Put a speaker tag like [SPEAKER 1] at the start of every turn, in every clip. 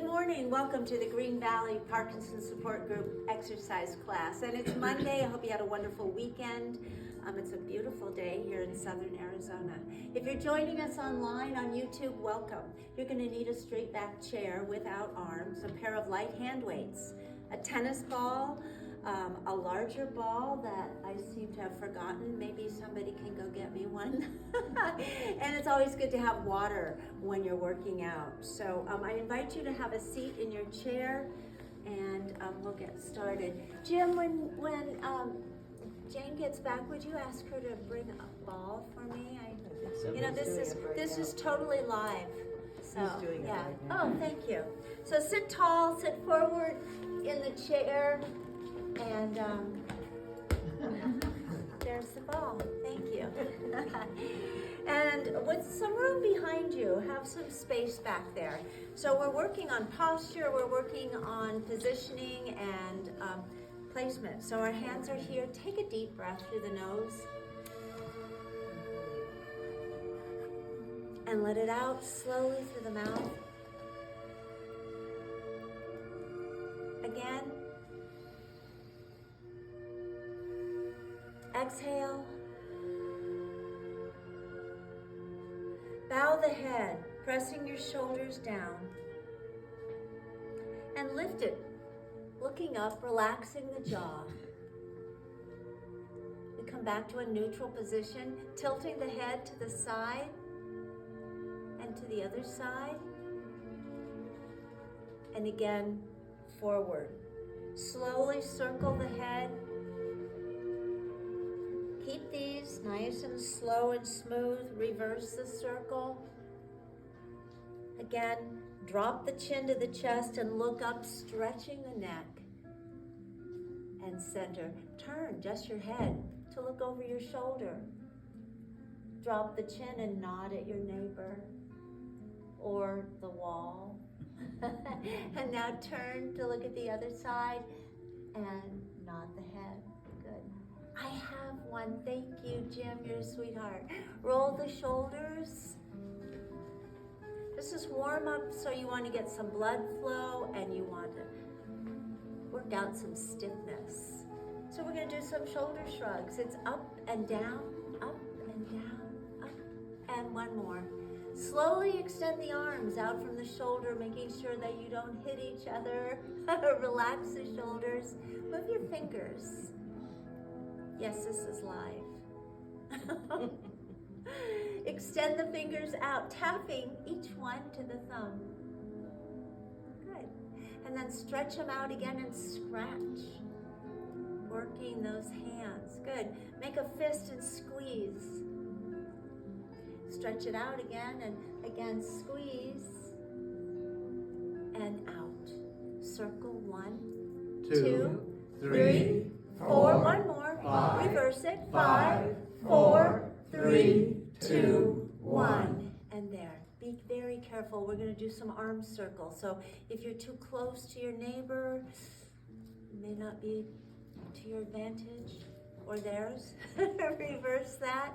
[SPEAKER 1] Good morning. Welcome to the Green Valley Parkinson Support Group exercise class. And it's Monday. I hope you had a wonderful weekend. It's a beautiful day here in southern Arizona. If you're joining us online on YouTube, welcome. You're going to need a straight back chair without arms, a pair of light hand weights, a tennis ball, a larger ball that I seem to have forgotten. Maybe somebody can go get me one. And it's always good to have water when you're working out. So I invite you to have a seat in your chair, and we'll get started. Jim, when Jane gets back, would you ask her to bring a ball for me? This is totally live. So
[SPEAKER 2] He's doing it
[SPEAKER 1] yeah.
[SPEAKER 2] right now.
[SPEAKER 1] Oh, thank you. So sit tall, sit forward in the chair, and there's the ball. Thank you. And with some room behind you, have some space back there. So we're working on posture, we're working on positioning and placement. So our hands are here. Take a deep breath through the nose. And let it out slowly through the mouth. Again. Exhale. Bow the head, pressing your shoulders down. And lift it, looking up, relaxing the jaw. We come back to a neutral position, tilting the head to the side and to the other side. And again, forward. Slowly circle the head. Keep these nice and slow and smooth. Reverse the circle. Again, drop the chin to the chest and look up, stretching the neck. And center. Turn just your head to look over your shoulder. Drop the chin and nod at your neighbor or the wall. And now turn to look at the other side and nod the head. Good. I have one. Thank you, Jim. You're a sweetheart. Roll the shoulders. This is warm up, so you want to get some blood flow and you want to work out some stiffness. So we're going to do some shoulder shrugs. It's up and down, up and down, up, and one more. Slowly extend the arms out from the shoulder, making sure that you don't hit each other. Relax the shoulders. Move your fingers. Yes, this is live. Extend the fingers out, tapping each one to the thumb. Good. And then stretch them out again and scratch. Working those hands. Good. Make a fist and squeeze. Stretch it out again and again squeeze. And out. Circle 1, 2, 3, 4. One more.
[SPEAKER 2] 5.
[SPEAKER 1] Reverse it.
[SPEAKER 2] 5,
[SPEAKER 1] 4,
[SPEAKER 2] 3, 2, 1.
[SPEAKER 1] And there. Be very careful. We're going to do some arm circles. So if you're too close to your neighbor, it may not be to your advantage or theirs. Reverse that.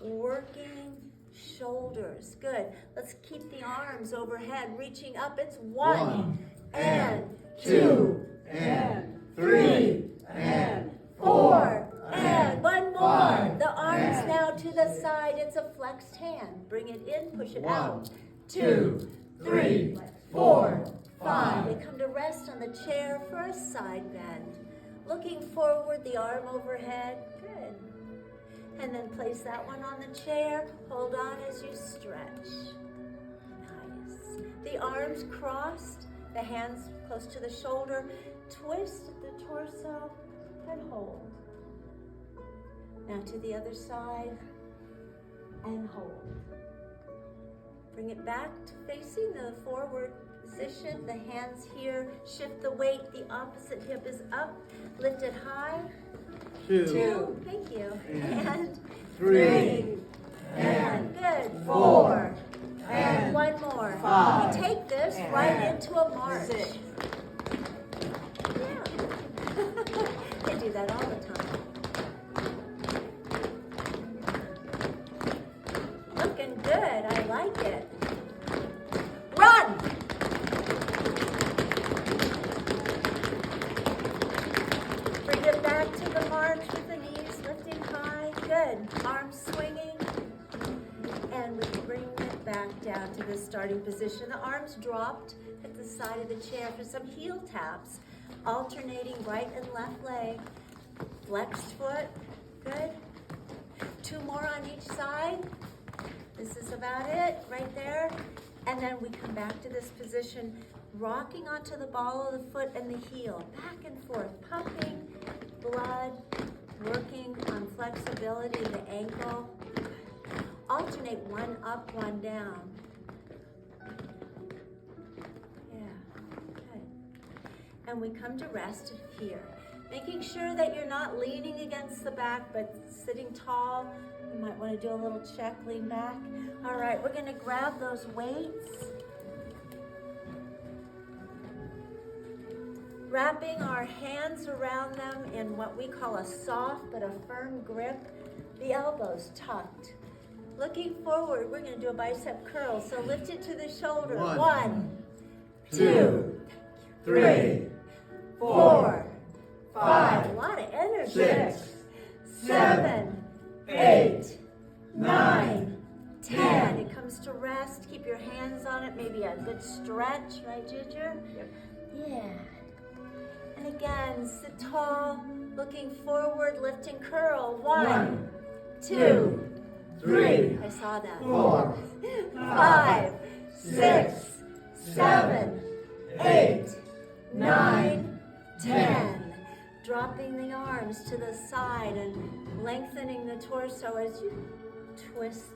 [SPEAKER 1] Working shoulders. Good. Let's keep the arms overhead, reaching up. It's 1 and 2
[SPEAKER 2] and
[SPEAKER 1] 3
[SPEAKER 2] and
[SPEAKER 1] 4 and one more.
[SPEAKER 2] 5
[SPEAKER 1] The arms
[SPEAKER 2] and
[SPEAKER 1] now to the side. It's a flexed hand. Bring it in, push it
[SPEAKER 2] 1,
[SPEAKER 1] out.
[SPEAKER 2] 2, 3, 4, 5.
[SPEAKER 1] They come to rest on the chair for a side bend. Looking forward, the arm overhead. Good. And then place that one on the chair. Hold on as you stretch. Nice. The arms crossed, the hands close to the shoulder. Twist the torso and hold. Now to the other side and hold. Bring it back to facing the forward position. The hands here. Shift the weight. The opposite hip is up. Lift it high. 2. Thank you. And
[SPEAKER 2] 3.
[SPEAKER 1] And good.
[SPEAKER 2] 4.
[SPEAKER 1] And one more.
[SPEAKER 2] 5.
[SPEAKER 1] We take this right into a march.
[SPEAKER 2] 6.
[SPEAKER 1] Yeah. They do that all the time. Looking good. I like it. Run! this starting position. The arms dropped at the side of the chair for some heel taps, alternating right and left leg. Flexed foot, good. 2 more on each side. This is about it, right there. And then we come back to this position, rocking onto the ball of the foot and the heel, back and forth, pumping blood, working on flexibility of the ankle. Alternate one up, one down. Yeah, good. And we come to rest here. Making sure that you're not leaning against the back, but sitting tall. You might want to do a little check, lean back. All right, we're going to grab those weights. Wrapping our hands around them in what we call a soft but a firm grip. The elbows tucked. Looking forward, we're going to do a bicep curl. So lift it to the shoulder. 1, 2, 3, 4, 5. A lot of energy.
[SPEAKER 2] 6,
[SPEAKER 1] 7, 8, 9, 10. It comes to rest. Keep your hands on it. Maybe a good stretch, right, Ginger?
[SPEAKER 2] Yep.
[SPEAKER 1] Yeah. And again, sit tall, looking forward, lift and curl. 1, 2, 3. I saw that.
[SPEAKER 2] 4,
[SPEAKER 1] 5, 6, 7, 8, 9, 10. Dropping the arms to the side and lengthening the torso as you twist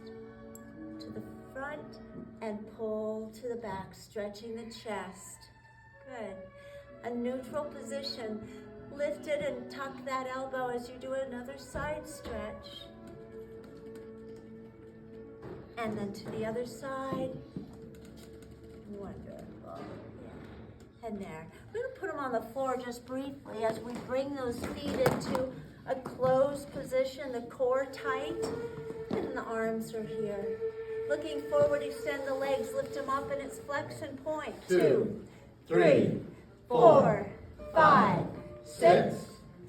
[SPEAKER 1] to the front and pull to the back, stretching the chest. Good. A neutral position. Lift it and tuck that elbow as you do another side stretch. And then to the other side. Wonderful. Yeah. And there. We're going to put them on the floor just briefly as we bring those feet into a closed position, the core tight, and the arms are here. Looking forward, extend the legs, lift them up, and it's flexion point. 2, 3, 4, 5, 6,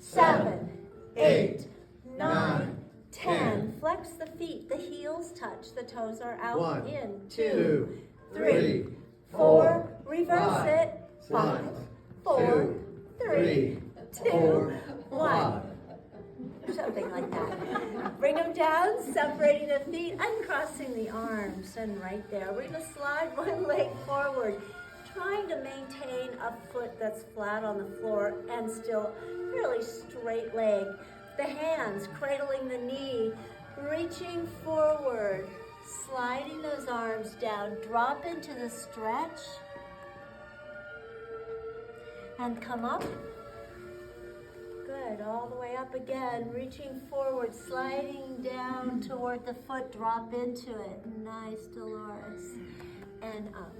[SPEAKER 1] 7, 8, 9, 10. Flex the feet, the heels touch, the toes are out.
[SPEAKER 2] 1,
[SPEAKER 1] in
[SPEAKER 2] 2,
[SPEAKER 1] 3, 4, reverse
[SPEAKER 2] 5,
[SPEAKER 1] it. 5, 4, 3, 2, 1. Something like that. Bring them down, separating the feet, uncrossing the arms, and right there. We're going to slide one leg forward, trying to maintain a foot that's flat on the floor and still really straight leg. The hands cradling the knee, reaching forward, sliding those arms down, drop into the stretch, and come up. Good, all the way up again, reaching forward, sliding down toward the foot, drop into it. Nice, Dolores. And up.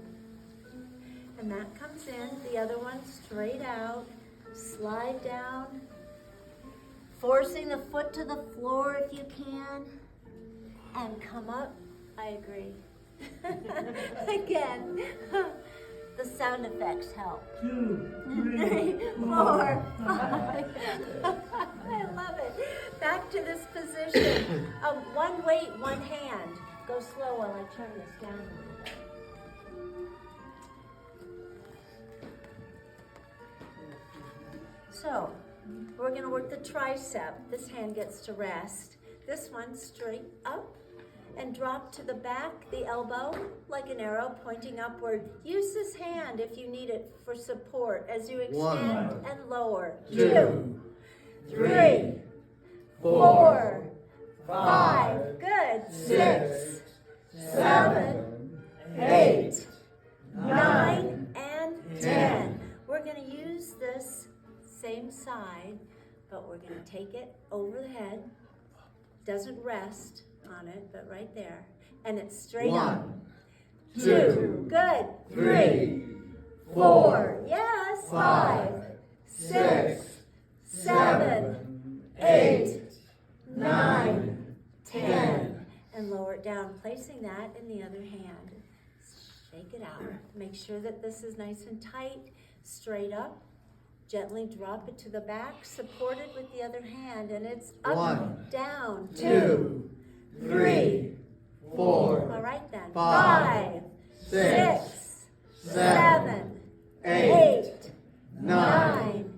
[SPEAKER 1] And that comes in, the other one straight out, slide down, forcing the foot to the floor if you can, and come up. I agree. Again. The sound effects help.
[SPEAKER 2] 2,
[SPEAKER 1] 3, 4, 5. I love it. Back to this position. One weight, one hand. Go slow while I turn this down a little bit. So, we're going to work the tricep. This hand gets to rest. This one straight up. And drop to the back, the elbow, like an arrow pointing upward. Use this hand if you need it for support as you extend
[SPEAKER 2] 1,
[SPEAKER 1] and lower.
[SPEAKER 2] 2,
[SPEAKER 1] 3, 4, 5. Good. 6, 7, 8, 9, and 10. We're going to use this same side, but we're going to take it over the head. Doesn't rest on it, but right there. And it's straight up.
[SPEAKER 2] 1,
[SPEAKER 1] 2. Good. 3, 4. Yes. 5, 6, 7, 8, 9, 10. And lower it down, placing that in the other hand. Shake it out. Make sure that this is nice and tight, straight up. Gently drop it to the back, supported with the other hand, and it's up,
[SPEAKER 2] 1,
[SPEAKER 1] down,
[SPEAKER 2] 2, 3, 4.
[SPEAKER 1] All right then.
[SPEAKER 2] 5,
[SPEAKER 1] 6, 7, 8, 9,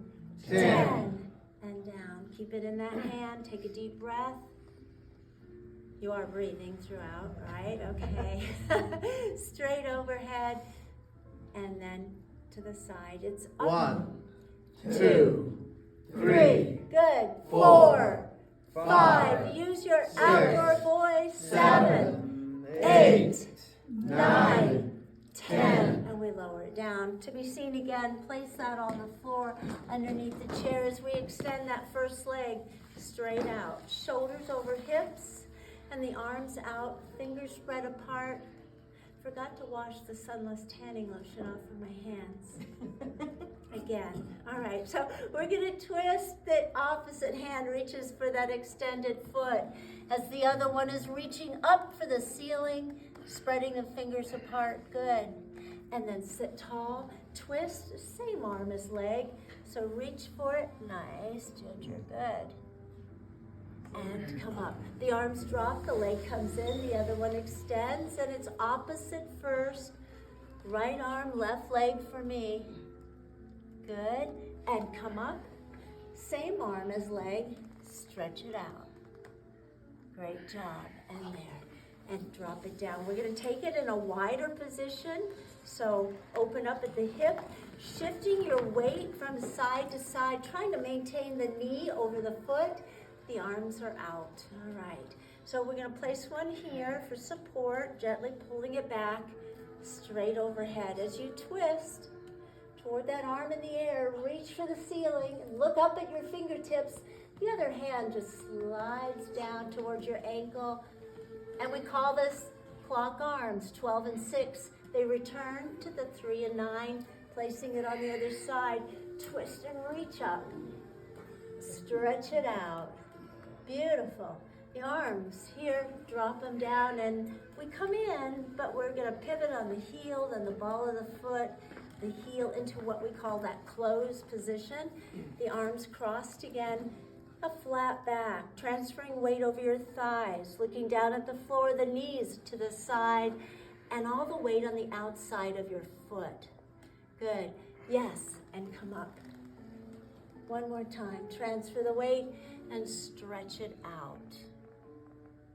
[SPEAKER 1] 10, and down. Keep it in that hand. Take a deep breath. You are breathing throughout, right? Okay. Straight overhead, and then to the side. It's up.
[SPEAKER 2] 1, 2, 3,
[SPEAKER 1] Good.
[SPEAKER 2] 4,
[SPEAKER 1] 5. Use your outdoor voice. 7, 8, 9, 10. And we lower it down. To be seen again, place that on the floor underneath the chair as we extend that first leg straight out. Shoulders over hips and the arms out, fingers spread apart. Forgot to wash the sunless tanning lotion off of my hands. Again. All right, so we're going to twist. The opposite hand reaches for that extended foot as the other one is reaching up for the ceiling, spreading the fingers apart. Good. And then sit tall, twist, same arm as leg. So reach for it. Nice, Ginger. Good. And come up. The arms drop, the leg comes in, the other one extends, and it's opposite first. Right arm, left leg for me. Good. And come up. Same arm as leg. Stretch it out. Great job. And there. And drop it down. We're going to take it in a wider position. So open up at the hip, shifting your weight from side to side, trying to maintain the knee over the foot. The arms are out. All right. So we're going to place one here for support, gently pulling it back, straight overhead. As you twist toward that arm in the air, reach for the ceiling, look up at your fingertips. The other hand just slides down towards your ankle. And we call this clock arms, 12 and 6. They return to the 3 and 9, placing it on the other side. Twist and reach up. Stretch it out. Beautiful. The arms here, drop them down, and we come in, but we're going to pivot on the heel and the ball of the foot, the heel into what we call that closed position. The arms crossed again, a flat back, transferring weight over your thighs, looking down at the floor, the knees to the side, and all the weight on the outside of your foot. Good. Yes, and come up. One more time. Transfer the weight and stretch it out.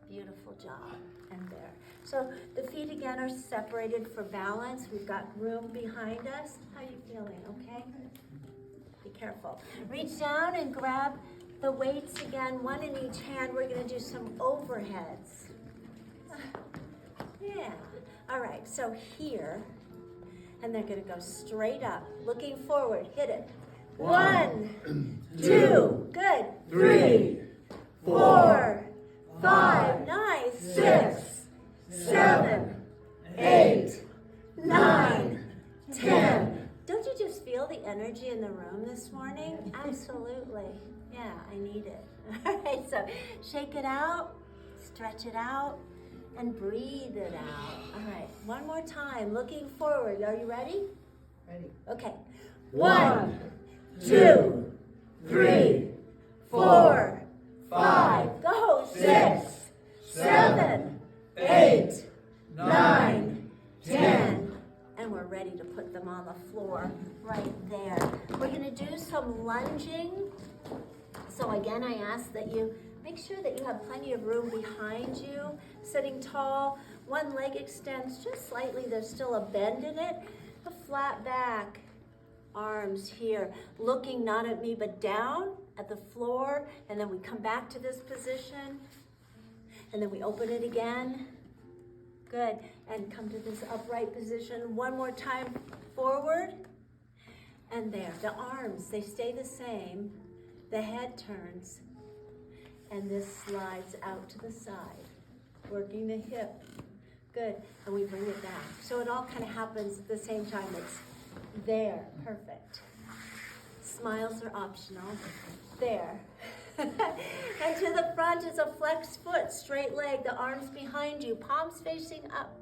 [SPEAKER 1] Beautiful job. And there. So the feet again are separated for balance. We've got room behind us. How are you feeling? Okay? Be careful. Reach down and grab the weights again, one in each hand. We're going to do some overheads. Yeah. All right. So here, and they're going to go straight up, looking forward. Hit it. 1, 2, good. 3, 4, 5, nice. 6, 7, 8, 9, 10. Don't you just feel the energy in the room this morning? Absolutely. Yeah, I need it. All right, so shake it out, stretch it out, and breathe it out. All right, one more time, looking forward. Are you ready?
[SPEAKER 2] Ready.
[SPEAKER 1] Okay. 1, 2, 3, 4, 5, go. 6, 7, 8, 9, 10. And we're ready to put them on the floor right there. We're going to do some lunging. So again, I ask that you make sure that you have plenty of room behind you. Sitting tall, one leg extends just slightly. There's still a bend in it. A flat back. Arms here, looking not at me but down at the floor, and then we come back to this position, and then we open it again. Good. And come to this upright position. One more time, forward, and there. The arms, they stay the same. The head turns, and this slides out to the side, working the hip. Good. And we bring it back. So it all kind of happens at the same time. It's there. Perfect. Smiles are optional. There. And to the front is a flexed foot, straight leg, the arms behind you, palms facing up.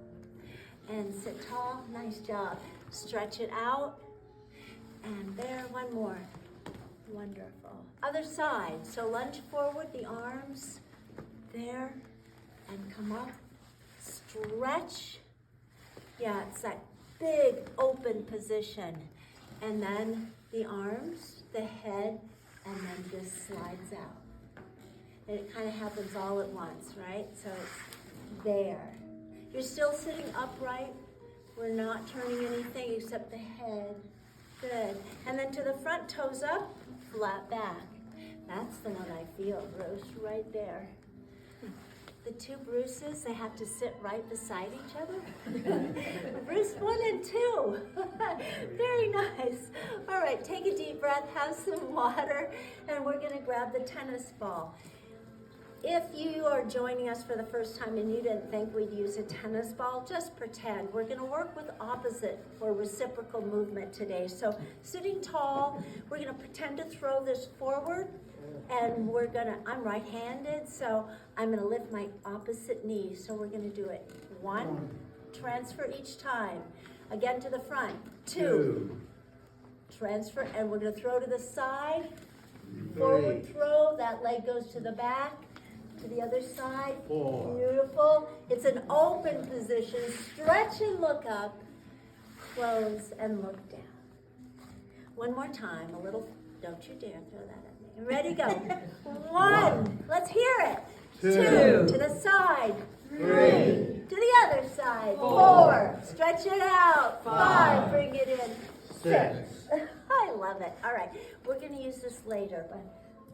[SPEAKER 1] And sit tall. Nice job. Stretch it out. And there, one more. Wonderful. Other side. So lunge forward, the arms. There. And come up. Stretch. Yeah, it's that big open position. And then the arms, the head, and then just slides out. And it kind of happens all at once, right? So it's there. You're still sitting upright. We're not turning anything except the head. Good. And then to the front, toes up, flat back. That's the one I feel, Bruce, right there. The two Bruces, they have to sit right beside each other. Bruce 1 and 2. Very nice. All right, take a deep breath, have some water, and we're gonna grab the tennis ball. If you are joining us for the first time and you didn't think we'd use a tennis ball, just pretend. We're gonna work with opposite or reciprocal movement today. So sitting tall, we're gonna pretend to throw this forward, and I'm right-handed, so I'm gonna lift my opposite knee. So we're gonna do it. 1, transfer each time. Again to the front. 2, transfer, and we're gonna throw to the side.
[SPEAKER 2] 3,
[SPEAKER 1] Forward throw, that leg goes to the back. To the other side.
[SPEAKER 2] 4.
[SPEAKER 1] Beautiful. It's an open position. Stretch and look up. Close and look down. One more time. A little. Don't you dare throw that at me. Ready, go. 1. Let's hear it. 2. To the side. 3. To the other side. 4. Stretch it out. 5. Bring it in. 6. I love it. All right. We're going to use this later, but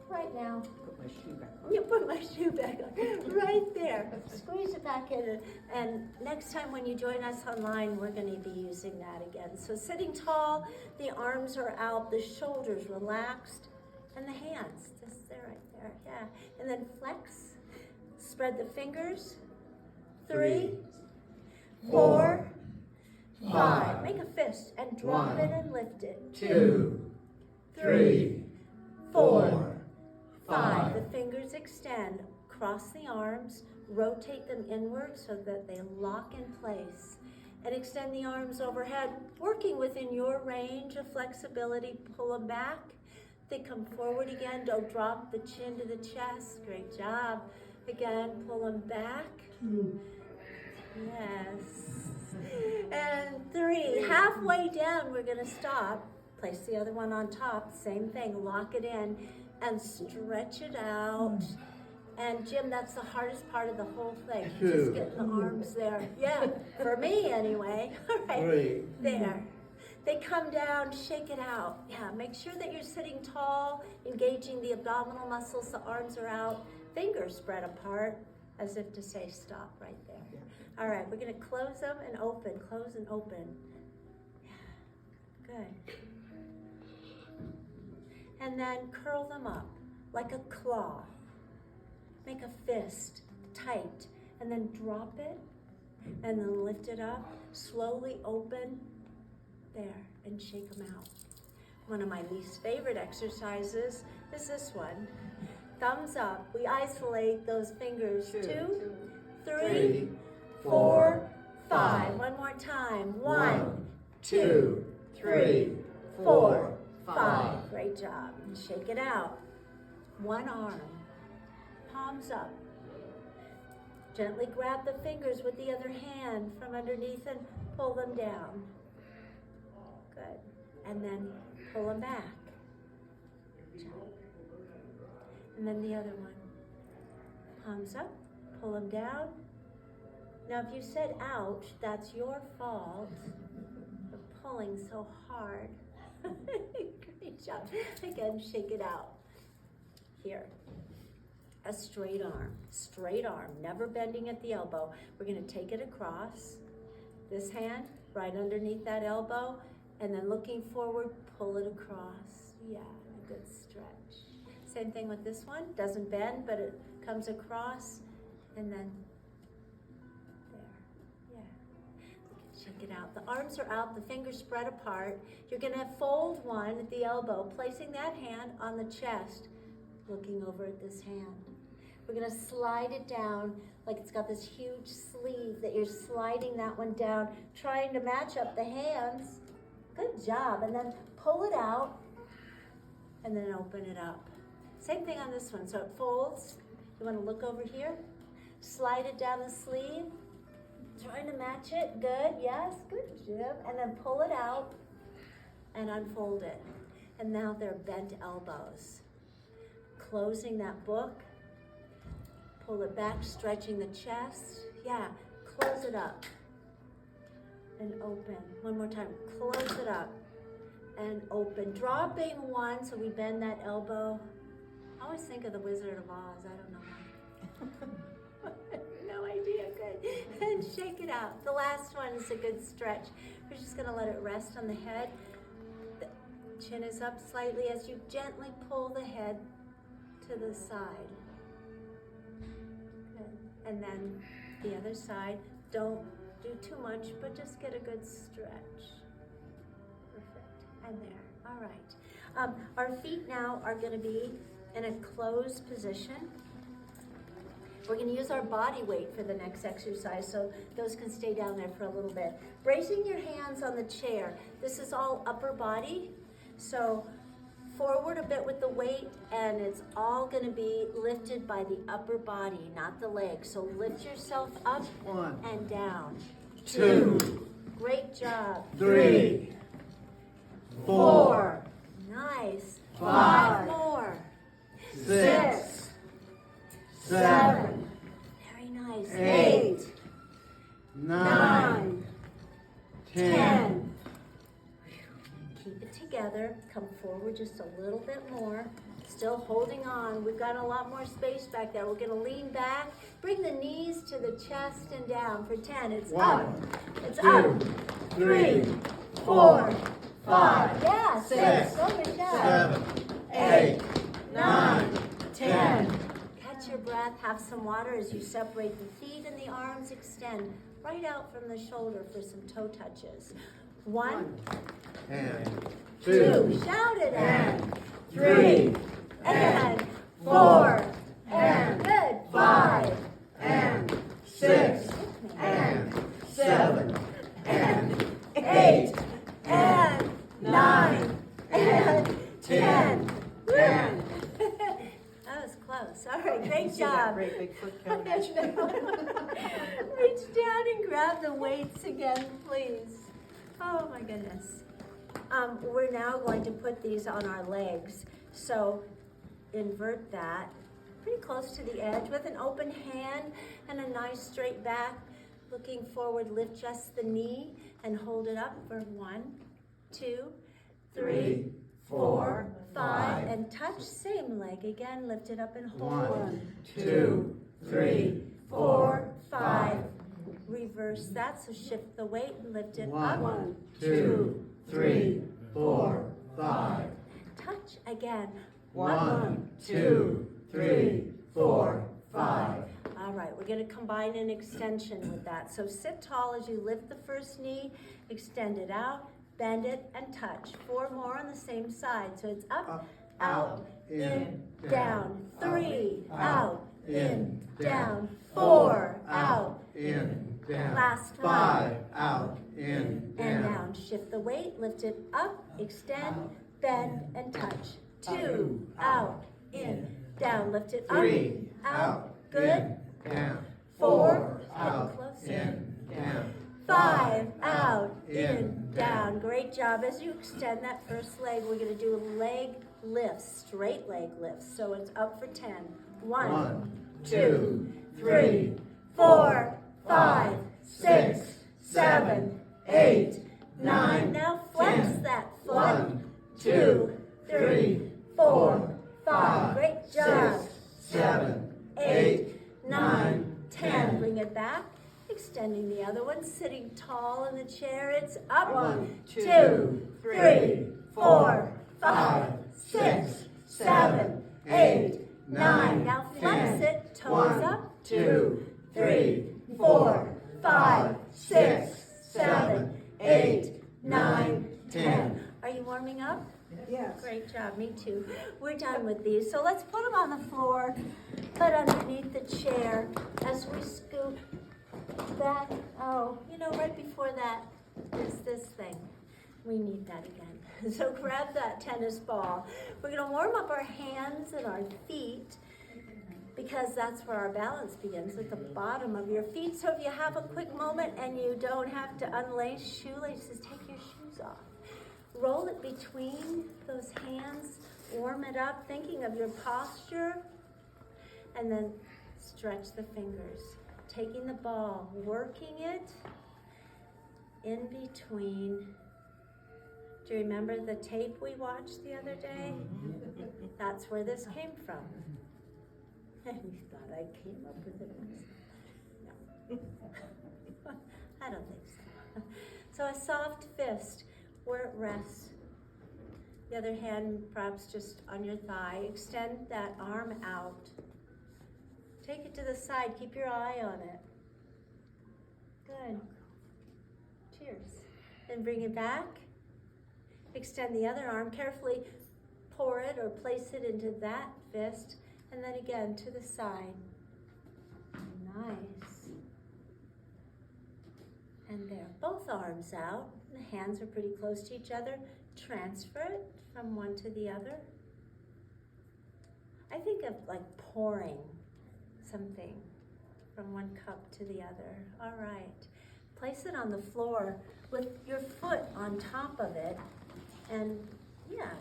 [SPEAKER 1] right now.
[SPEAKER 2] Put my shoe back
[SPEAKER 1] You put my shoe back on, right there. Squeeze it back in, and next time when you join us online, we're going to be using that again. So sitting tall, the arms are out, the shoulders relaxed, and the hands, just there, right there, yeah. And then flex, spread the fingers. 3, 4, 5. Make a fist and drop
[SPEAKER 2] 1,
[SPEAKER 1] it and lift it.
[SPEAKER 2] 2, 3, 4,
[SPEAKER 1] 5. The fingers extend, cross the arms, rotate them inward so that they lock in place. And extend the arms overhead, working within your range of flexibility. Pull them back. They come forward again. Don't drop the chin to the chest. Great job. Again, pull them back. Yes. And 3. Halfway down, we're going to stop. Place the other one on top. Same thing. Lock it in. And stretch it out. And Jim, that's the hardest part of the whole thing. Just getting the arms there. Yeah, for me anyway. All right,
[SPEAKER 2] 3.
[SPEAKER 1] there. They come down, shake it out. Yeah, make sure that you're sitting tall, engaging the abdominal muscles. The arms are out, fingers spread apart, as if to say stop right there. All right, we're gonna close them and open, close and open. Yeah, good. And then curl them up like a claw. Make a fist tight, and then drop it, and then lift it up. Slowly open, there, and shake them out. One of my least favorite exercises is this one. Thumbs up. We isolate those fingers. 2, 3, 4, 5. One more time. 1, 2, 3, 4, 5. Great job. Shake it out. One arm. Palms up. Gently grab the fingers with the other hand from underneath and pull them down. Good. And then pull them back. Good job. And then the other one. Palms up. Pull them down. Now if you said ouch, that's your fault for pulling so hard. Great job. Again, shake it out. Here. A straight arm, never bending at the elbow. We're going to take it across. This hand right underneath that elbow, and then looking forward, pull it across. Yeah, a good stretch. Same thing with this one. Doesn't bend, but it comes across, and then there. Yeah. Check it out. The arms are out, the fingers spread apart. You're going to fold one at the elbow, placing that hand on the chest, looking over at this hand. We're going to slide it down like it's got this huge sleeve that you're sliding that one down, trying to match up the hands. Good job. And then pull it out and then open it up. Same thing on this one. So it folds. You want to look over here. Slide it down the sleeve. Trying to match it. Good. Yes. Good, Jim. And then pull it out and unfold it. And now they're bent elbows. Closing that book. Pull it back, stretching the chest. Yeah. Close it up. And open. One more time. Close it up. And open. Dropping one so we bend that elbow. I always think of the Wizard of Oz. I don't know why. No idea. Good. And shake it out. The last one is a good stretch. We're just going to let it rest on the head. The chin is up slightly as you gently pull the head to the side. Good. And then the other side. Don't do too much, but just get a good stretch. Perfect. And there. All right. Our feet now are going to be in a closed position. We're going to use our body weight for the next exercise, so those can stay down there for a little bit. Bracing your hands on the chair. This is all upper body, so forward a bit with the weight, and it's all going to be lifted by the upper body, not the legs. So lift yourself up
[SPEAKER 2] 1,
[SPEAKER 1] and down.
[SPEAKER 2] 2,
[SPEAKER 1] Great job.
[SPEAKER 2] 3,
[SPEAKER 1] 4. Nice. 5
[SPEAKER 2] 5,
[SPEAKER 1] more.
[SPEAKER 2] 6, 7,
[SPEAKER 1] Very nice.
[SPEAKER 2] 8,
[SPEAKER 1] 8.
[SPEAKER 2] 9, 10.
[SPEAKER 1] Keep it together. Come forward just a little bit more. Still holding on. We've got a lot more space back there. We're going to lean back. Bring the knees to the chest and down for 10. It's up.
[SPEAKER 2] 1,
[SPEAKER 1] It's
[SPEAKER 2] 2,
[SPEAKER 1] up.
[SPEAKER 2] 3, 4, 5,
[SPEAKER 1] Yeah,
[SPEAKER 2] 6,
[SPEAKER 1] so good job.
[SPEAKER 2] 7, 8, 9, 10.
[SPEAKER 1] Catch your breath. Have some water as you separate the feet and the arms. Extend right out from the shoulder for some toe touches. 1,
[SPEAKER 2] And
[SPEAKER 1] 2.
[SPEAKER 2] 2,
[SPEAKER 1] Shout it
[SPEAKER 2] and
[SPEAKER 1] out.
[SPEAKER 2] 3,
[SPEAKER 1] And 4.
[SPEAKER 2] and
[SPEAKER 1] Good.
[SPEAKER 2] 5, and 6, and 7, and 8,
[SPEAKER 1] And 9. And 10.
[SPEAKER 2] and
[SPEAKER 1] That was close. All right, great job.
[SPEAKER 3] Great big foot
[SPEAKER 1] I
[SPEAKER 3] count.
[SPEAKER 1] know. Reach down and grab the weights again, please. Oh my goodness. We're now going to put these on our legs. So invert that pretty close to the edge with an open hand and a nice straight back. Looking forward, lift just the knee and hold it up for 1, 2, 3, 4, 5, and touch same leg again. Lift it up and hold.
[SPEAKER 2] 1, 2, 3, 4,
[SPEAKER 1] 5. Reverse that, so shift the weight and lift it up.
[SPEAKER 2] 1, 2, 3, 4, 5.
[SPEAKER 1] Touch again.
[SPEAKER 2] 1, 2, 3, 4, 5.
[SPEAKER 1] All right, we're going to combine an extension with that. So sit tall as you lift the first knee, extend it out, bend it, and touch. 4 more on the same side. So it's up, out, in, down. 3, out, in, down. 4, out,
[SPEAKER 2] in, down.
[SPEAKER 1] Last one.
[SPEAKER 2] 5, out, in,
[SPEAKER 1] and
[SPEAKER 2] down.
[SPEAKER 1] down. Shift the weight, lift it up, extend, bend, and touch. 2, out, in, down. Lift it up,
[SPEAKER 2] 3,
[SPEAKER 1] out, good.
[SPEAKER 2] in, down.
[SPEAKER 1] 4,
[SPEAKER 2] out,
[SPEAKER 1] closer.
[SPEAKER 2] in, down.
[SPEAKER 1] 5, out, in, down. Great job. As you extend that first leg, we're going to do leg lifts, straight leg lifts. So it's up for 10. 1, 2, 3, 4, 5, 6, 7, 8, 9. Now flex
[SPEAKER 2] 10.
[SPEAKER 1] that foot.
[SPEAKER 2] 1,
[SPEAKER 1] 2, 3, 4, 5. Great job.
[SPEAKER 2] 6, 7,
[SPEAKER 1] 8,
[SPEAKER 2] 9,
[SPEAKER 1] 9, 10.
[SPEAKER 2] 10.
[SPEAKER 1] Bring it back. Extending the other one. Sitting tall in the chair. It's up.
[SPEAKER 2] 1,
[SPEAKER 1] 2, 3, 4, 5, 6, 7, 8, 9. Now flex
[SPEAKER 2] 10.
[SPEAKER 1] it. Toes
[SPEAKER 2] 1,
[SPEAKER 1] up.
[SPEAKER 2] 2,
[SPEAKER 1] 3, 4, 5, 6, 7, 8, 9, 10. Are you warming up?
[SPEAKER 3] Yes.
[SPEAKER 1] Great job, me too. We're done with these. So let's put them on the floor, put underneath the chair as we scoot back. Oh, right before that is this thing. We need that again. So grab that tennis ball. We're going to warm up our hands and our feet because that's where our balance begins, at the bottom of your feet. So if you have a quick moment and you don't have to unlace shoelaces, take your shoes off. Roll it between those hands, warm it up, thinking of your posture, and then stretch the fingers. Taking the ball, working it in between. Do you remember the tape we watched the other day? That's where this came from. You thought I came up with it myself? No. I don't think so. So a soft fist where it rests. The other hand perhaps just on your thigh. Extend that arm out. Take it to the side. Keep your eye on it. Good. Cheers. Then bring it back. Extend the other arm. Carefully pour it or place it into that fist. And then again to the side. Nice. And there. Both arms out. The hands are pretty close to each other. Transfer it from one to the other. I think of like pouring something from one cup to the other. All right. Place it on the floor with your foot on top of it. And yeah,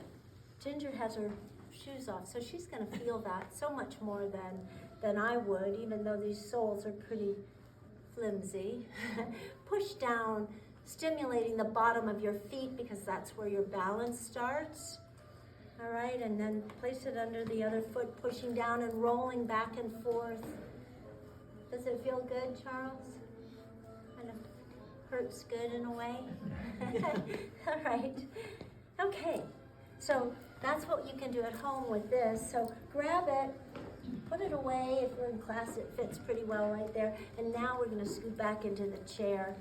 [SPEAKER 1] Ginger has her shoes off, so she's going to feel that so much more than I would, even though these soles are pretty flimsy. Push down, stimulating the bottom of your feet because that's where your balance starts. All right, and then place it under the other foot, pushing down and rolling back and forth. Does it feel good, Charles? Kind of hurts good in a way? All right. Okay, so that's what you can do at home with this. So grab it, put it away. If you're in class, it fits pretty well right there. And now we're going to scoot back into the chair,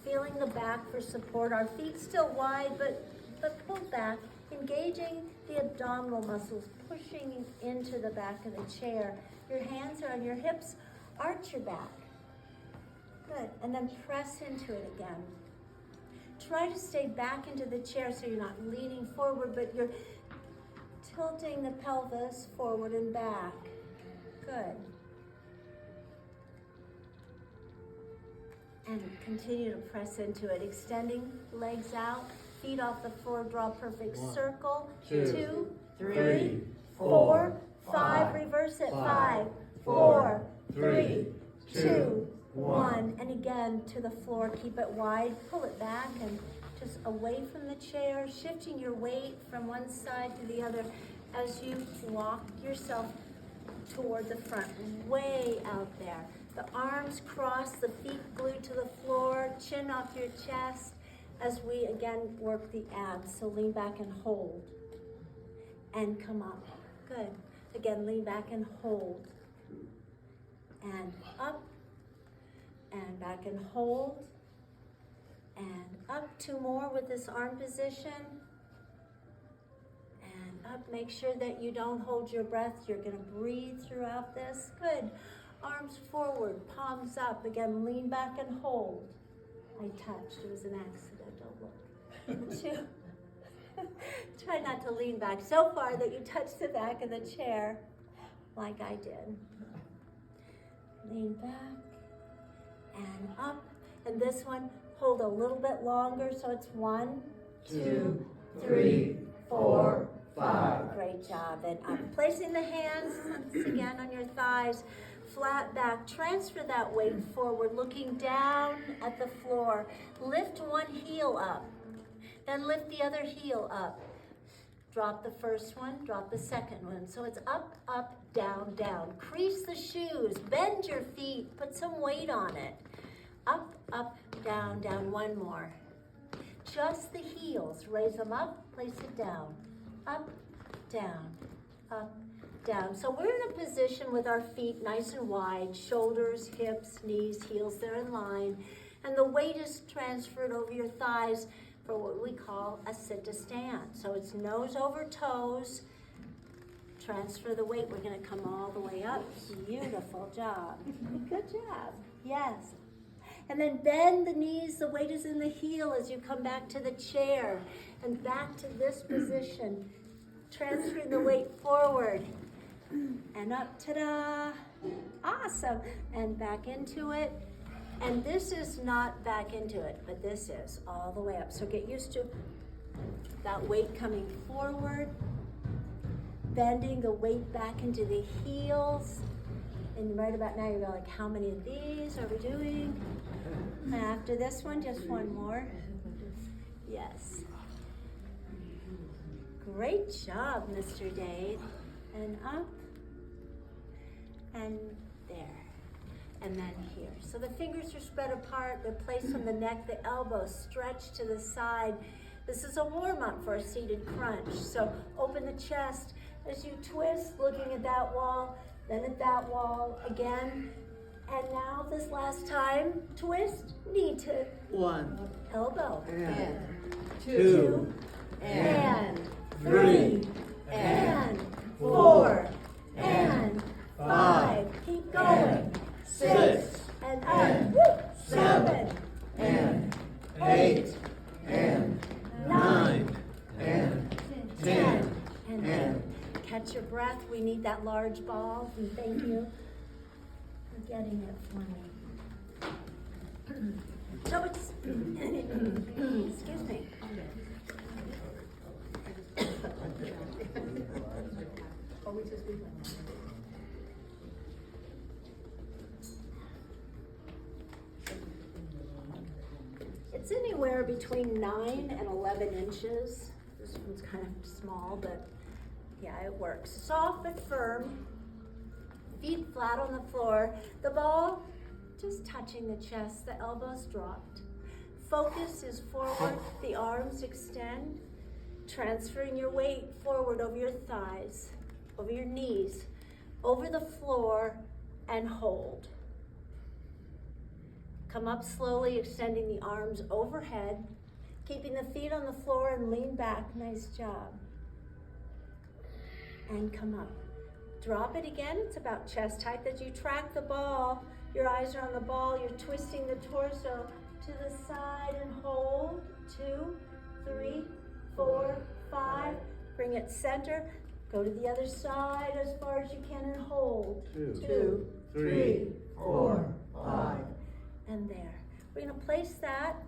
[SPEAKER 1] feeling the back for support. Our feet still wide, but pulled back, engaging the abdominal muscles, pushing into the back of the chair. Your hands are on your hips. Arch your back. Good. And then press into it again. Try to stay back into the chair so you're not leaning forward, but you're tilting the pelvis forward and back. Good. And continue to press into it, extending legs out, feet off the floor, draw a perfect circle. 2, 3, 4, 5. Reverse it. 5, 4, 3, 2, 1. And again to the floor. Keep it wide. Pull it back and just away from the chair, shifting your weight from one side to the other as you walk yourself toward the front, way out there. The arms cross, the feet glued to the floor, chin off your chest as we again work the abs. So lean back and hold. And come up. Good. Again, lean back and hold. And up. And back and hold. And up. 2 more with this arm position. And up. Make sure that you don't hold your breath. You're going to breathe throughout this. Good. Arms forward, palms up. Again, lean back and hold. I touched. It was an accident. Don't look. 2. Try not to lean back so far that you touch the back of the chair like I did. Lean back and up. And this one, hold a little bit longer. So it's 1, 2, 3, 4, 5. Great job. And up. Placing the hands once again on your thighs. Flat back, transfer that weight forward, looking down at the floor. Lift one heel up, then lift the other heel up. Drop the first one, drop the second one. So it's up, up, down, down. Crease the shoes, bend your feet, put some weight on it. Up, up, down, down. One more. Just the heels, raise them up, place it down. Up, down, up, down. So we're in a position with our feet nice and wide, shoulders, hips, knees, heels, they're in line. And the weight is transferred over your thighs for what we call a sit to stand. So it's nose over toes. Transfer the weight. We're going to come all the way up. Beautiful job. Good job. Yes. And then bend the knees. The weight is in the heel as you come back to the chair and back to this position. Transferring the weight forward. And up, ta-da, Awesome. And back into it. And this is not back into it, but this is all the way up. So get used to that weight coming forward, bending the weight back into the heels. And right about now, you're like, how many of these are we doing? After this one, just one more. Yes. Great job, Mr. Dade. And up, and there, and then here. So the fingers are spread apart, they're placed on the neck, the elbows stretched to the side. This is a warm-up for a seated crunch. So open the chest as you twist, looking at that wall, then at that wall again. And now this last time, twist, knee to
[SPEAKER 2] 1,
[SPEAKER 1] elbow.
[SPEAKER 2] and
[SPEAKER 1] 2, and 3, and 4, and 5. Keep going. 6, and up. 7,
[SPEAKER 2] and 8, and 9, and 10,
[SPEAKER 1] and then catch your breath. We need that large ball. And thank you for getting it for me. So it's, excuse me. It's anywhere between 9 and 11 inches. This one's kind of small, but yeah, it works. Soft but firm. Feet flat on the floor. The ball just touching the chest, the elbows dropped. Focus is forward, the arms extend. Transferring your weight forward over your thighs, over your knees, over the floor, and hold. Come up slowly, extending the arms overhead, keeping the feet on the floor and lean back. Nice job. And come up. Drop it again. It's about chest height. As you track the ball, your eyes are on the ball. You're twisting the torso to the side and hold. 2, 3, 4, 5. Bring it center. Go to the other side as far as you can and hold.
[SPEAKER 2] 2, 3, 4, 5.
[SPEAKER 1] And there. We're going to place that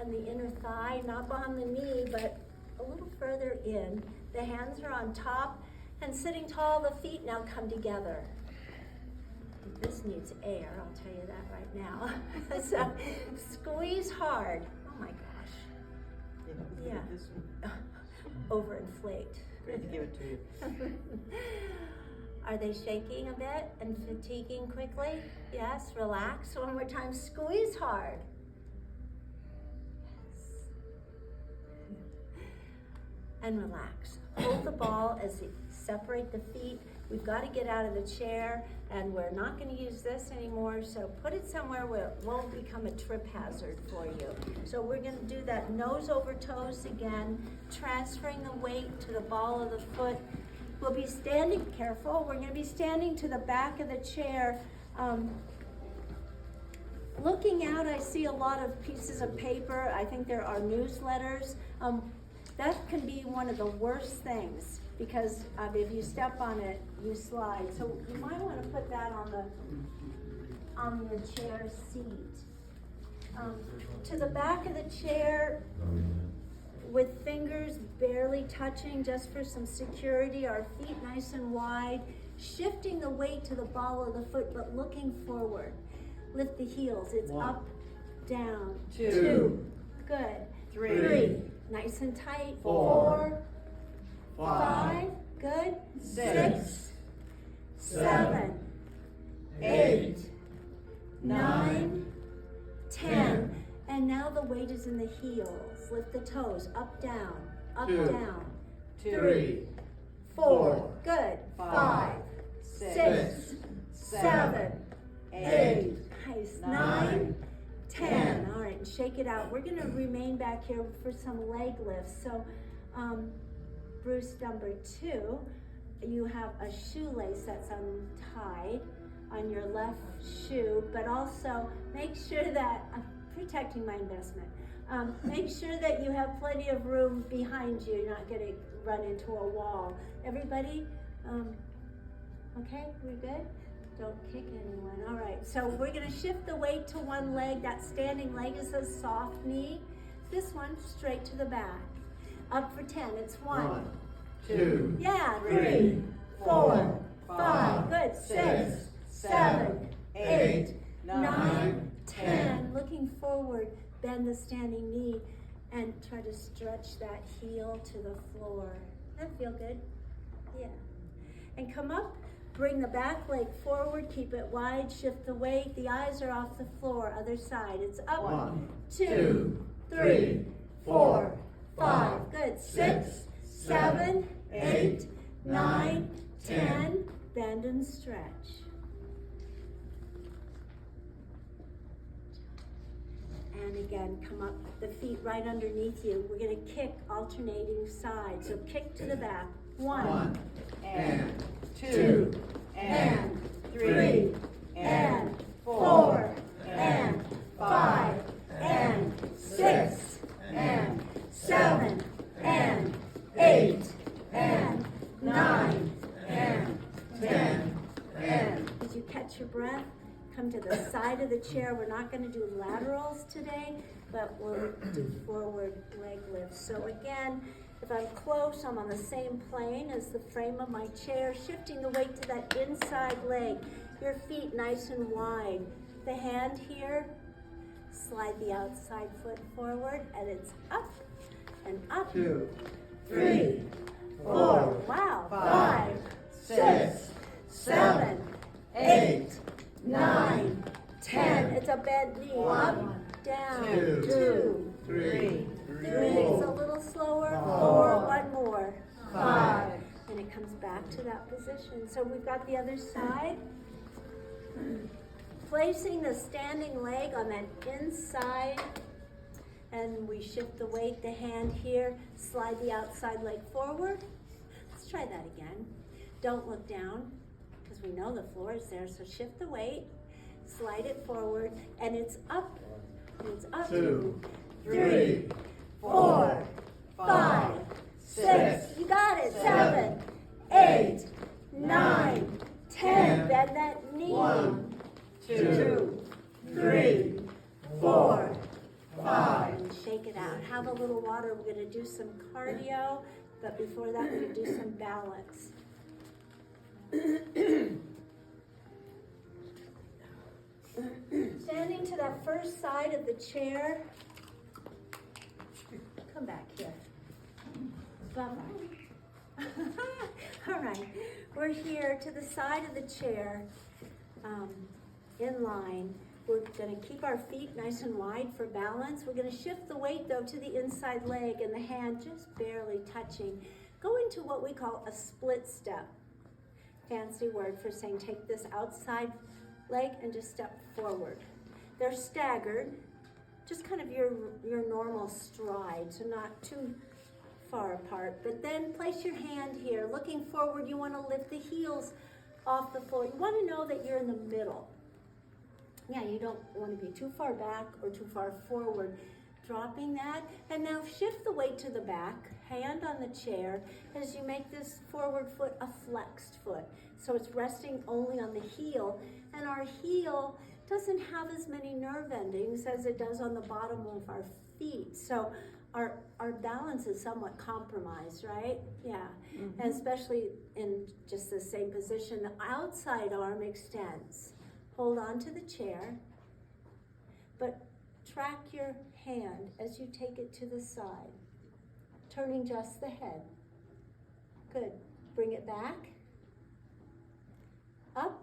[SPEAKER 1] on the inner thigh, not behind the knee, but a little further in. The hands are on top and sitting tall. The feet now come together. This needs air, I'll tell you that right now. So squeeze hard. Oh my gosh. Yeah. Overinflate.
[SPEAKER 3] Great to give it to you.
[SPEAKER 1] Are they shaking a bit and fatiguing quickly? Yes, relax. One more time, squeeze hard. Yes. And relax. Hold the ball as you separate the feet. We've got to get out of the chair, and we're not going to use this anymore, so put it somewhere where it won't become a trip hazard for you. So we're going to do that nose over toes again, transferring the weight to the ball of the foot. We'll be standing, careful, we're going to be standing to the back of the chair. Looking out, I see a lot of pieces of paper. I think there are newsletters. That can be one of the worst things, because if you step on it, you slide. So you might want to put that on the chair seat. To the back of the chair, with fingers barely touching, just for some security, our feet nice and wide, shifting the weight to the ball of the foot, but looking forward. Lift the heels. It's
[SPEAKER 2] 1,
[SPEAKER 1] up, down.
[SPEAKER 2] 2,
[SPEAKER 1] Good.
[SPEAKER 2] 3,
[SPEAKER 1] Nice and tight.
[SPEAKER 2] 4,
[SPEAKER 1] 5. Good. 6, 7, 8, 9, 10. And now the weight is in the heels. Lift the toes. Up, down. Up,
[SPEAKER 2] 2,
[SPEAKER 1] down.
[SPEAKER 2] 3,
[SPEAKER 1] 4. Good. 5,
[SPEAKER 3] 6,
[SPEAKER 1] 7, 8. Nice. 9, 10.
[SPEAKER 2] 10.
[SPEAKER 1] All right, and shake it out. We're going to remain back here for some leg lifts. So, Bruce, number 2, you have a shoelace that's untied on your left shoe, but also make sure that, I'm protecting my investment, make sure that you have plenty of room behind you. You're not going to run into a wall. Everybody, okay, we good? Don't kick anyone. All right, so we're gonna shift the weight to one leg. That standing leg is a soft knee. This one straight to the back. Up for 10, it's 1,
[SPEAKER 2] 2,
[SPEAKER 1] yeah,
[SPEAKER 2] 3,
[SPEAKER 1] 3, 4,
[SPEAKER 2] 4,
[SPEAKER 1] 5, good, 6, 7, 8, 9,
[SPEAKER 2] 9,
[SPEAKER 1] 10. Looking forward, bend the standing knee and try to stretch that heel to the floor. That feel good? Yeah. And come up, bring the back leg forward, keep it wide, shift the weight. The eyes are off the floor, other side. It's up.
[SPEAKER 2] 1,
[SPEAKER 1] 2,
[SPEAKER 2] 2,
[SPEAKER 1] 3, 4, 5,
[SPEAKER 2] 5,
[SPEAKER 1] good, 6, 7, 8, 9, 10. Bend and stretch. And again, come up, the feet right underneath you. We're gonna kick alternating sides. So kick to the back. 1,
[SPEAKER 2] and
[SPEAKER 1] 2,
[SPEAKER 2] 2,
[SPEAKER 1] and 3, and 4, and 5, and 6, and 7, and 8, and 9, and 10, and. Did you catch your breath? Come to the side of the chair. We're not going to do laterals today, but we'll do forward leg lifts. So again, if I'm close, I'm on the same plane as the frame of my chair, shifting the weight to that inside leg. Your feet nice and wide. The hand here, slide the outside foot forward, and it's up and up.
[SPEAKER 2] 2,
[SPEAKER 1] 3, 4, wow, 5, 6, 7, 8, 9, 10. It's a bent knee. Up, down, 2,
[SPEAKER 2] 3,
[SPEAKER 1] 3. It's a little slower. 4, one more. 5. And it comes back to that position. So we've got the other side. Placing the standing leg on that inside, and we shift the weight, the hand here, slide the outside leg forward. Let's try that again. Don't look down, because we know the floor is there, so shift the weight, slide it forward, and it's up, and it's up.
[SPEAKER 2] 2,
[SPEAKER 1] 3, 4, 5, 6, you got it, 7, 8, 9, 10, bend that knee.
[SPEAKER 2] 1,
[SPEAKER 1] 2, 3, 4, 5. And shake it out. Have a little water. We're going to do some cardio, but before that, we're going to do some balance. Standing to that first side of the chair. Come back here. Bye-bye. All right. We're here to the side of the chair, in line. We're going to keep our feet nice and wide for balance. We're going to shift the weight, though, to the inside leg and the hand just barely touching. Go into what we call a split step. Fancy word for saying take this outside leg and just step forward. They're staggered, just kind of your normal stride, so not too far apart. But then place your hand here. Looking forward, you want to lift the heels off the floor. You want to know that you're in the middle. Yeah, you don't want to be too far back or too far forward. Dropping that, and now shift the weight to the back, hand on the chair, as you make this forward foot a flexed foot. So it's resting only on the heel, and our heel doesn't have as many nerve endings as it does on the bottom of our feet. So our balance is somewhat compromised, right? Yeah, and especially in just the same position. The outside arm extends. Hold on to the chair, but track your hand as you take it to the side, turning just the head. Good. Bring it back, up,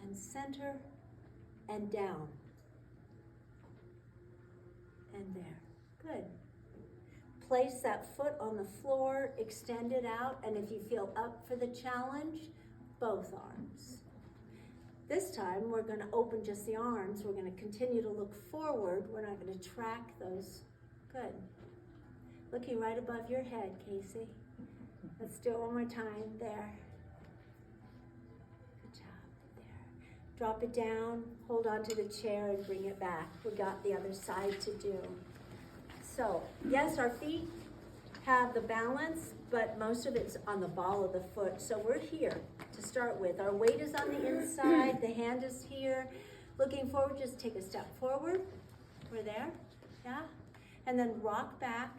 [SPEAKER 1] and center, and down, and there. Good. Place that foot on the floor, extend it out, and if you feel up for the challenge, both arms. This time, we're going to open just the arms. We're going to continue to look forward. We're not going to track those. Good. Looking right above your head, Casey. Let's do it one more time. There. Good job. There. Drop it down, hold on to the chair, and bring it back. We got the other side to do. So, yes, our feet have the balance, but most of it's on the ball of the foot. So we're here to start with. Our weight is on the inside, the hand is here. Looking forward, just take a step forward. We're there, yeah? And then rock back,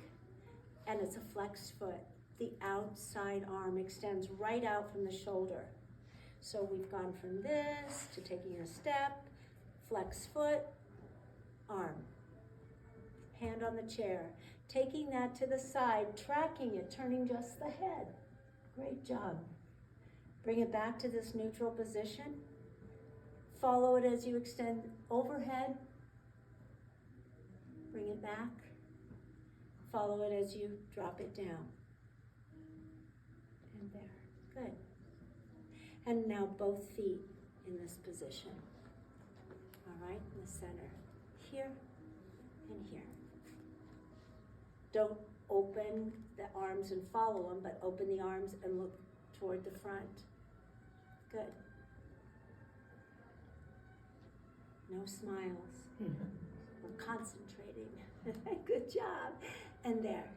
[SPEAKER 1] and it's a flexed foot. The outside arm extends right out from the shoulder. So we've gone from this to taking a step, flex foot, arm, hand on the chair. Taking that to the side, tracking it, turning just the head. Great job. Bring it back to this neutral position. Follow it as you extend overhead. Bring it back. Follow it as you drop it down. And there, good. And now both feet in this position. All right, in the center. Here and here. Don't open the arms and follow them, but open the arms and look toward the front. Good. No smiles. We're concentrating. Good job. And there.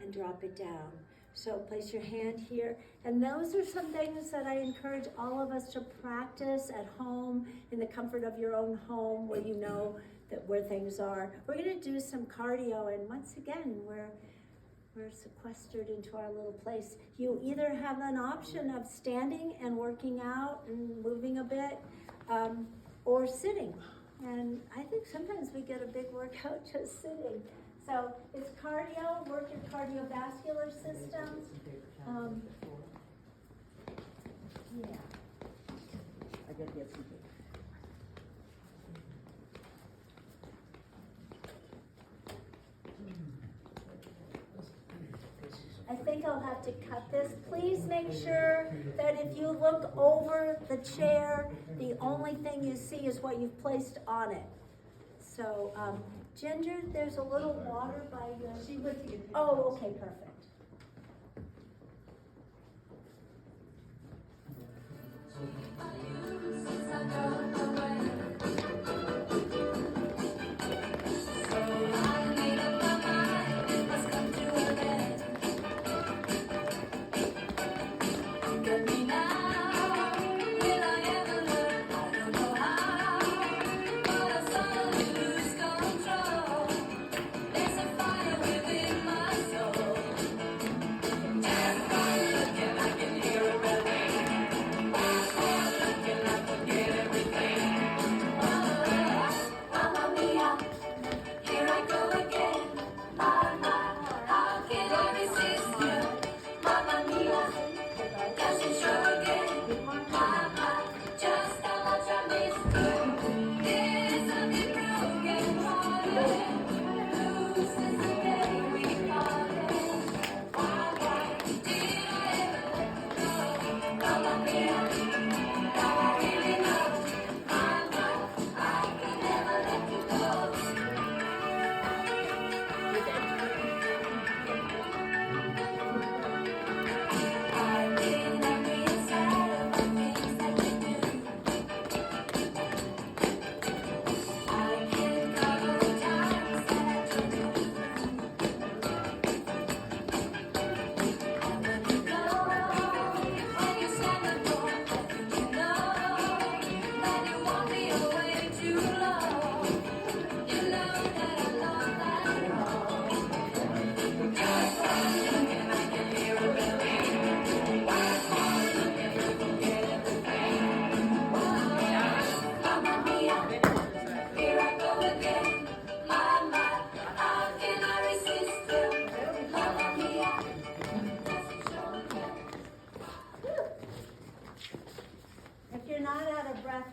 [SPEAKER 1] And drop it down. So place your hand here. And those are some things that I encourage all of us to practice at home, in the comfort of your own home, where you know that where things are. We're going to do some cardio, and once again, we're sequestered into our little place. You either have an option of standing and working out and moving a bit, or sitting. And I think sometimes we get a big workout just sitting. So it's cardio, work your cardiovascular system. Yeah.
[SPEAKER 3] I gotta get some paper.
[SPEAKER 1] I think I'll have to cut this. Please make sure that if you look over the chair, the only thing you see is what you've placed on it. So, Ginger, there's a little water by your...
[SPEAKER 2] She went to get...
[SPEAKER 1] Oh, okay, perfect.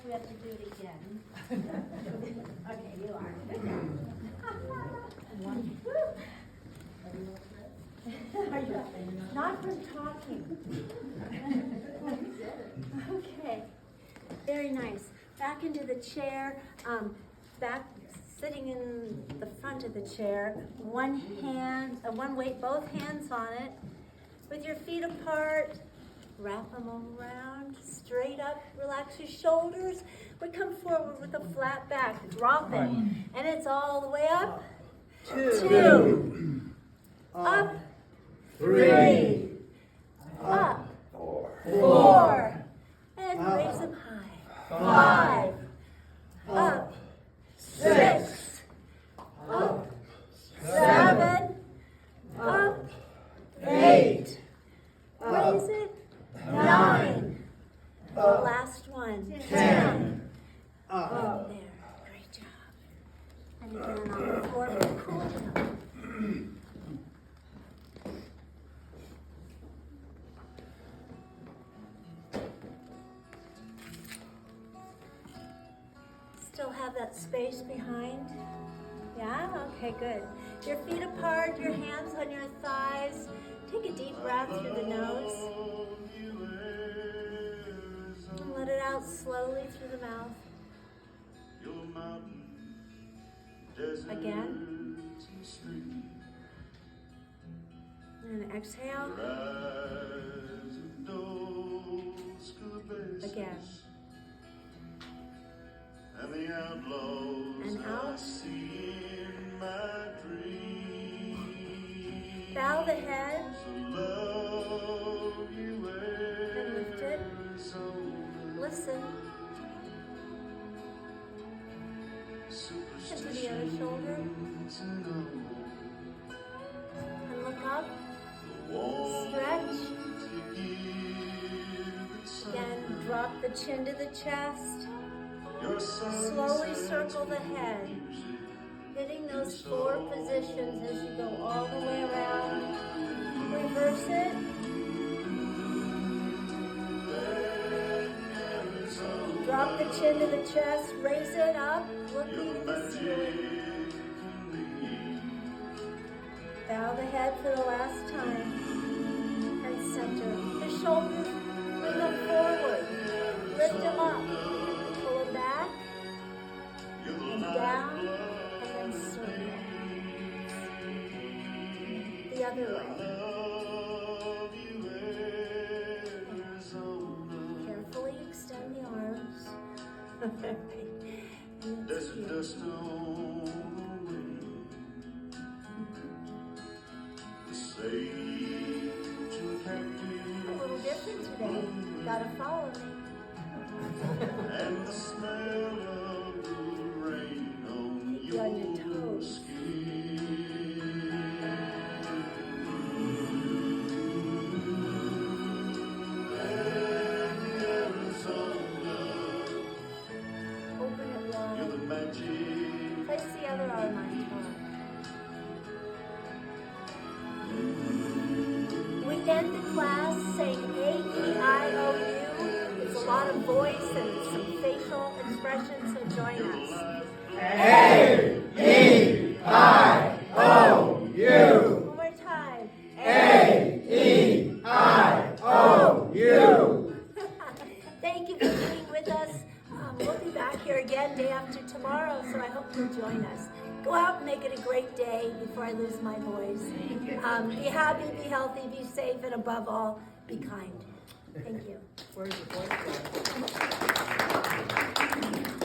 [SPEAKER 1] We have to do it again. Okay, you are. Not from talking. Okay, very nice. Back into the chair. Back, sitting in the front of the chair. One weight, both hands on it. With your feet apart. Wrap them around, straight up, relax your shoulders. We come forward with a flat back, drop it, and it's all the way up, 2, up, 3, up, 4, and raise them high, 5, up, 6, up, 7, up, 8, raise it, 9, the last one, 10, up, there, great job. And again on the floor for a cool down. Still have that space behind? Yeah? Okay, good. Your feet apart, your hands on your thighs. Take a deep breath through the nose. And let it out slowly through the mouth. Again. And exhale. Again. And out. Bow the head. And lift it. Listen. And to the other shoulder. And look up. Stretch. Again, drop the chin to the chest. Slowly circle the head, hitting those 4 positions as you go all the way around. Reverse it. Drop the chin to the chest, raise it up, looking at the ceiling. Bow the head for the last time. And center. The shoulders, bring them forward. Lift them up. Pull it back. And down. And then circle. The other way. Carefully extend the arms. And exhale. A little different today. Gotta follow me.
[SPEAKER 4] And the smell of the rain on
[SPEAKER 1] Keep you on your toes. Open it wide. Place the other arm on top. We end the class saying A-E-I-O-U. It's a lot of voice and some facial expressions, so join us.
[SPEAKER 2] A-E-I-O-U.
[SPEAKER 1] One more time.
[SPEAKER 2] A-E-I-O-U.
[SPEAKER 1] Thank you for being with us. We'll be back here again day after tomorrow, so I hope you'll join us. Go out and make it a great day before I lose my voice. Be happy, be healthy, be safe, and above all, be kind. Thank you.
[SPEAKER 3] Where's the voice going?